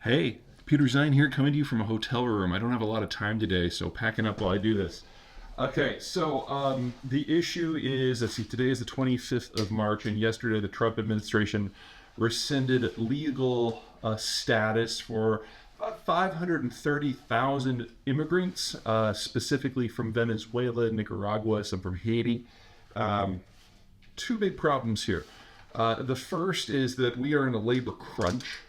Hey, Peter Zeihan here, coming to you from a hotel room. I don't have a lot of time today, so packing up while I do this. Okay, so the issue is, let's see, today is the 25th of March, and yesterday the Trump administration rescinded legal status for about 530,000 immigrants, specifically from Venezuela, Nicaragua, some from Haiti. Two big problems here. The first is that we are in a labor crunch.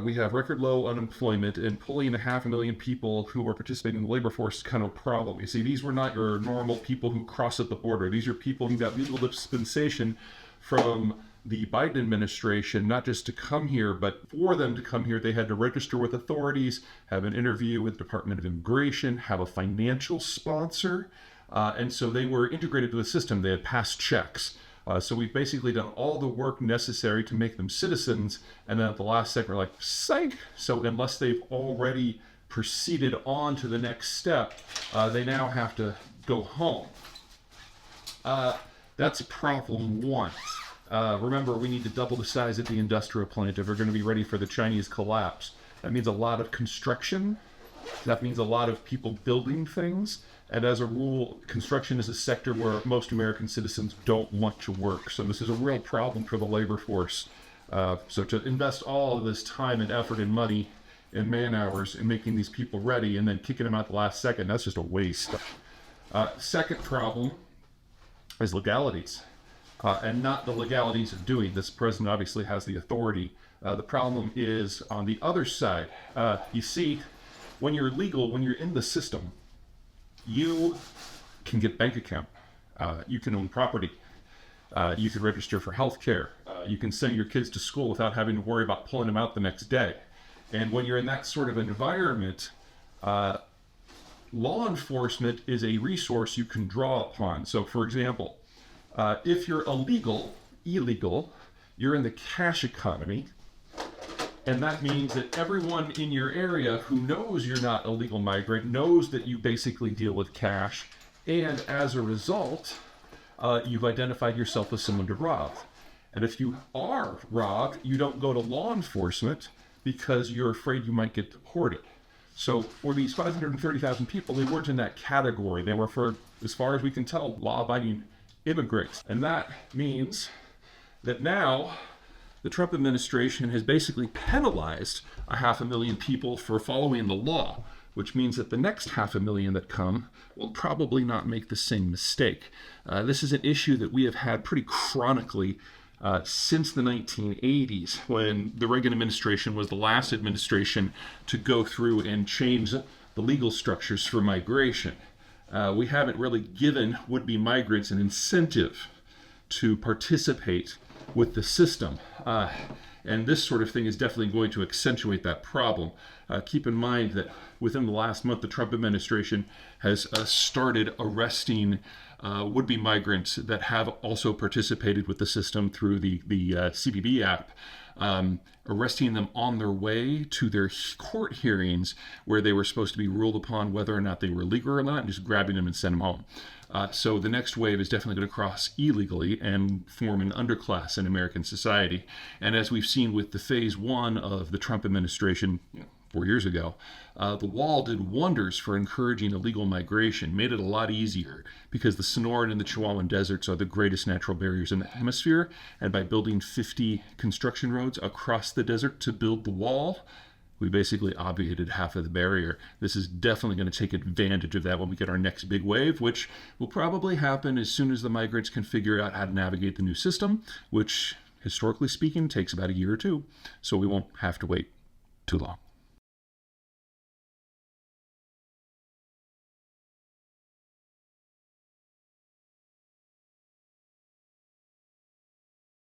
We have record low unemployment, and pulling 500,000 people who are participating in the labor force is kind of a problem. You see, these were not your normal people who cross at the border. These are people who got legal dispensation from the Biden administration, not just to come here, but for them to come here, they had to register with authorities, have an interview with the Department of Immigration, have a financial sponsor, and so they were integrated to the system. They had passed checks. So we've basically done all the work necessary to make them citizens, and then at the last second we're like, psych! So unless they've already proceeded on to the next step, they now have to go home. That's problem one. Remember, we need to double the size of the industrial plant if we're going to be ready for the Chinese collapse. That means a lot of construction. That means a lot of people building things. And as a rule, construction is a sector where most American citizens don't want to work. So this is a real problem for the labor force. So to invest all of this time and effort and money and man hours in making these people ready and then kicking them out the last second, that's just a waste. Second problem is legalities. And not the legalities of doing this. The president obviously has the authority. The problem is on the other side. You see, when you're legal, when you're in the system, you can get bank account, you can own property, you can register for health care, you can send your kids to school without having to worry about pulling them out the next day. And when you're in that sort of environment, law enforcement is a resource you can draw upon. So for example, if you're illegal, you're in the cash economy. And that means that everyone in your area who knows you're not a legal migrant knows that you basically deal with cash. And as a result, you've identified yourself as someone to rob. And if you are robbed, you don't go to law enforcement because you're afraid you might get deported. So for these 530,000 people, they weren't in that category. They were, for as far as we can tell, law-abiding immigrants. And that means that now the Trump administration has basically penalized 500,000 people for following the law, which means that the next 500,000 that come will probably not make the same mistake. This is an issue that we have had pretty chronically since the 1980s, when the Reagan administration was the last administration to go through and change the legal structures for migration. We haven't really given would-be migrants an incentive to participate with the system. And this sort of thing is definitely going to accentuate that problem. Keep in mind that within the last month, the Trump administration has started arresting would-be migrants that have also participated with the system through the CBP app, arresting them on their way to their court hearings where they were supposed to be ruled upon whether or not they were legal or not, and just grabbing them and send them home. So the next wave is definitely going to cross illegally and form an underclass in American society. And as we've seen with the phase one of the Trump administration 4 years ago, the wall did wonders for encouraging illegal migration, made it a lot easier because the Sonoran and the Chihuahuan deserts are the greatest natural barriers in the hemisphere. And by building 50 construction roads across the desert to build the wall, we basically obviated half of the barrier. This is definitely going to take advantage of that when we get our next big wave, which will probably happen as soon as the migrants can figure out how to navigate the new system, which, historically speaking, takes about a year or two. So we won't have to wait too long.